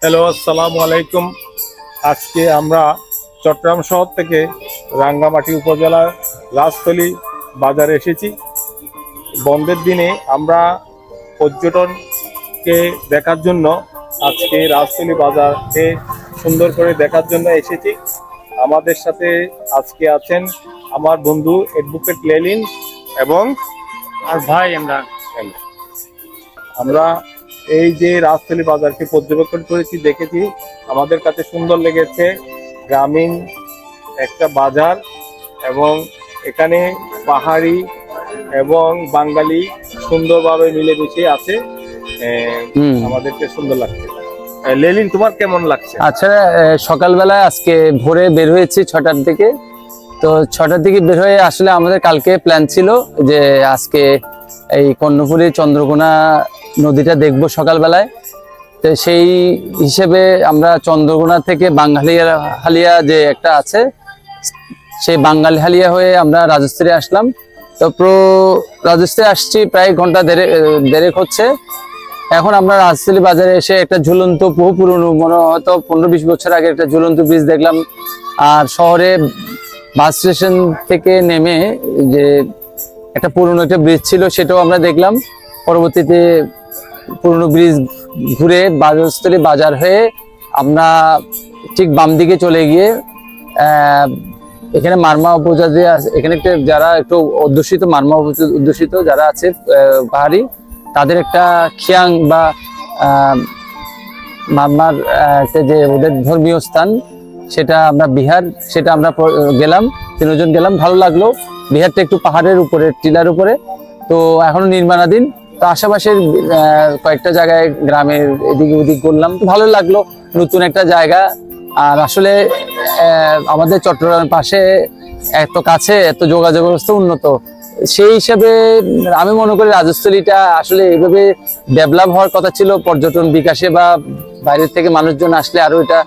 Hello, আসসালামু আলাইকুম। আজকে আমরা চট্টগ্রাম শহর থেকে রাঙ্গামাটি উপজেলার রাজতলী বাজারে এসেছি। বন্ধের দিনে আমরা পর্যটনকে দেখার জন্য আজকে রাজতলী বাজারকে সুন্দর করে দেখার জন্য এসেছি। আমাদের সাথে আজকে আছেন আমার বন্ধু অ্যাডভোকেট লেলিন এবং ভাই ইমরান। আমরা এই যে রাজতলী বাজারকে পর্যবেক্ষণ করেছি, দেখেছি, আমাদের কাছে সুন্দর লেগেছে। গ্রামীণ একটা বাজার এবং এখানে পাহাড়ি এবং বাঙালি সুন্দরভাবে মিলেমিশে আছে। আমাদেরকে সুন্দর লাগছে। লেলিন, তোমার কেমন লাগছে? আচ্ছা, সকালবেলা আজকে ভোরে বের হয়েছি 6টার দিকে। তো 6টার দিকে বের হয়ে আসলে আমাদের কালকে প্ল্যান ছিল যে আজকে এই কর্ণফুলী চন্দ্রকোনা নদীটা দেখব সকালবেলায়। তো সেই হিসেবে আমরা চন্দ্রকোনা থেকে বাঙ্গালিহালিয়া যে একটা আছে, সেই বাঙ্গালিহালিয়া হয়ে আমরা রাজস্থলী আসলাম। তো রাজস্থলী আসছি প্রায় ঘন্টা দেড়েক হচ্ছে। এখন আমরা রাজস্থলী বাজারে এসে একটা ঝুলন্ত বহু পুরনো, মনে হয়তো 15-20 বছর আগে একটা ঝুলন্ত ব্রিজ দেখলাম। আর শহরে বাস স্টেশন থেকে নেমে যে একটা পুরনো একটা ব্রিজ ছিল সেটাও আমরা দেখলাম। পরবর্তীতে পুরনো ব্রিজ ঘুরে রাজস্থলী বাজার হয়ে আমরা ঠিক বাম দিকে চলে গিয়ে এখানে মারমা উপজাতি আছে, এখানে যারা একটু অধ্যুষিত মারমা অধ্যুষিত যারা আছে পাহাড়ি, তাদের একটা খিয়াং বা মারমার একটা যে ওদের ধর্মীয় স্থান, সেটা আমরা বিহার, সেটা আমরা গেলাম, 3 জন গেলাম। ভালো লাগলো। বিহারটা একটু পাহাড়ের উপরে, টিলার উপরে, তো এখনো নির্মাণাধীন। তো আশেপাশের কয়েকটা জায়গায় গ্রামের এদিকে ওদিক করলাম, তো ভালো লাগলো, নতুন একটা জায়গা। আর আসলে আমাদের চট্টগ্রামের পাশে এত কাছে, এত যোগাযোগ ব্যবস্থা উন্নত, সেই হিসাবে আমি মনে করি রাজস্থলীটা আসলে এইভাবে ডেভেলপ হওয়ার কথা ছিল পর্যটন বিকাশে, বা বাইরের থেকে মানুষজন আসলে আরো এটা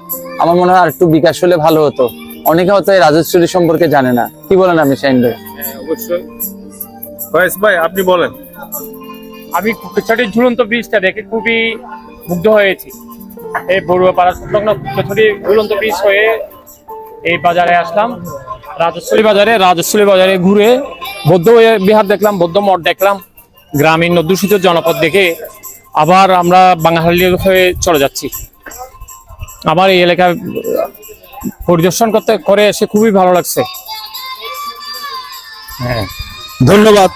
আমার মনে হয় আর একটু বিকাশ হলে ভালো হতো। অনেকে হয়তো এই রাজস্থলী সম্পর্কে জানে না। কি বলেন আপনি শাহিন ভাই? অবশ্যই। ফয়েজ ভাই, আপনি বলেন। আমি কুকুরছড়ির ঝুলন্ত ব্রিজটা দেখে খুবই মুগ্ধ হয়েছি। এই বড়ুয়াপাড়া সংলগ্ন কুকুরছড়ি ঝুলন্ত ব্রিজ হয়ে এই বাজারে আসলাম, রাজস্থলী বাজারে। রাজস্থলী বাজারে ঘুরে বৌদ্ধ বিহার দেখলাম, বৌদ্ধ মঠ দেখলাম, গ্রামীণ অধ্যুষিত জনপদ দেখে আবার আমরা বাঙালি হয়ে চলে যাচ্ছি। আমার এই এলাকা পরিদর্শন করে এসে খুবই ভালো লাগছে। হ্যাঁ, ধন্যবাদ।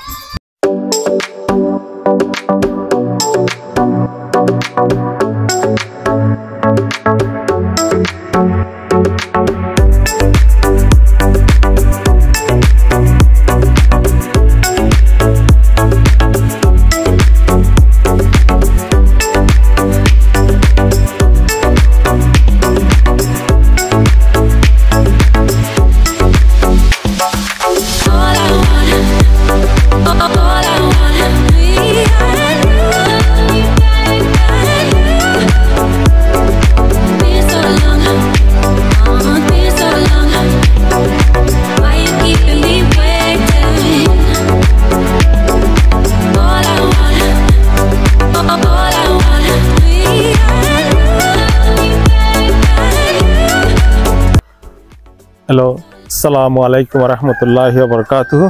হ্যালো, আসসালামু আলাইকুম রহমতুল্লাহি ওয়া বারাকাতুহু।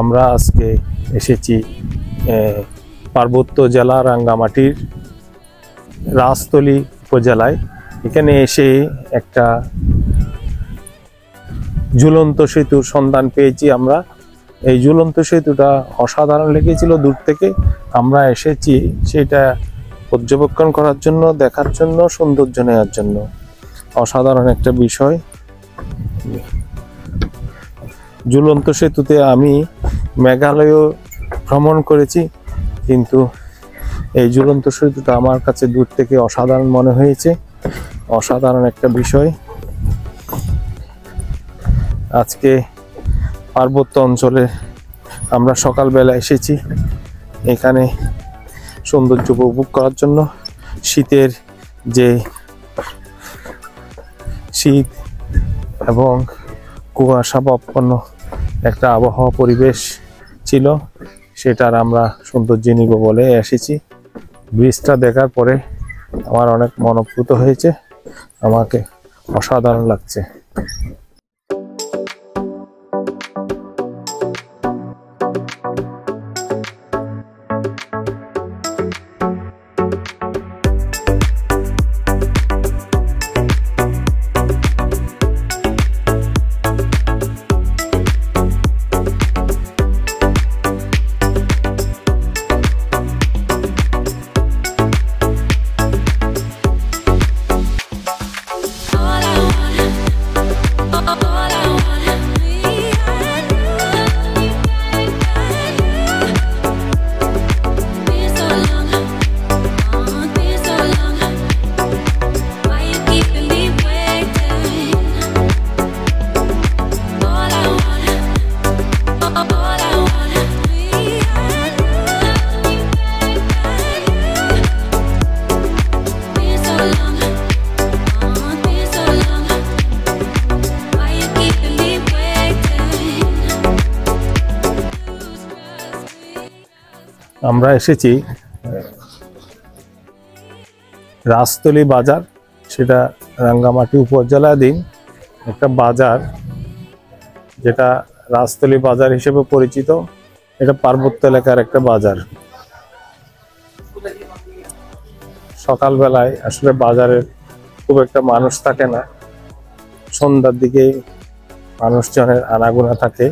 আমরা আজকে এসেছি পার্বত্য জেলা রাঙ্গামাটির রাজতলী উপজেলায়। এখানে এসে একটা ঝুলন্ত সেতুর সন্ধান পেয়েছি আমরা। এই ঝুলন্ত সেতুটা অসাধারণ লেগেছিল দূর থেকে। আমরা এসেছি সেটা পর্যবেক্ষণ করার জন্য, দেখার জন্য, সৌন্দর্য নেওয়ার জন্য। অসাধারণ একটা বিষয়। ঝুলন্ত সেতুতে আমি মেঘালয় ভ্রমণ করেছি, কিন্তু এই ঝুলন্ত সেতুটা আমার কাছে দূর থেকে অসাধারণ মনে হয়েছে, অসাধারণ একটা বিষয়। আজকে পার্বত্য অঞ্চলে আমরা সকালবেলা এসেছি এখানে সৌন্দর্য উপভোগ করার জন্য। শীতের যে শীত এবং কুয়াশাবন্ন একটা আবহাওয়া পরিবেশ ছিল, সেটার আমরা সৌন্দর্য নিব বলে এসেছি। ব্রিজটা দেখার পরে আমার অনেক মনোপ্লুত হয়েছে, আমাকে অসাধারণ লাগছে। আমরা এসেছি রাজতলী বাজার, সেটা রাঙ্গামাটি উপজেলাধীন একটা বাজার, যেটা রাজতলী বাজার হিসেবে পরিচিত। এটা পার্বত্য এলাকার একটা বাজার। সকালবেলায় আসলে বাজারে খুব একটা মানুষ থাকে না, সন্ধ্যার দিকে মানুষজনের আনাগোনা থাকে।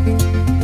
you.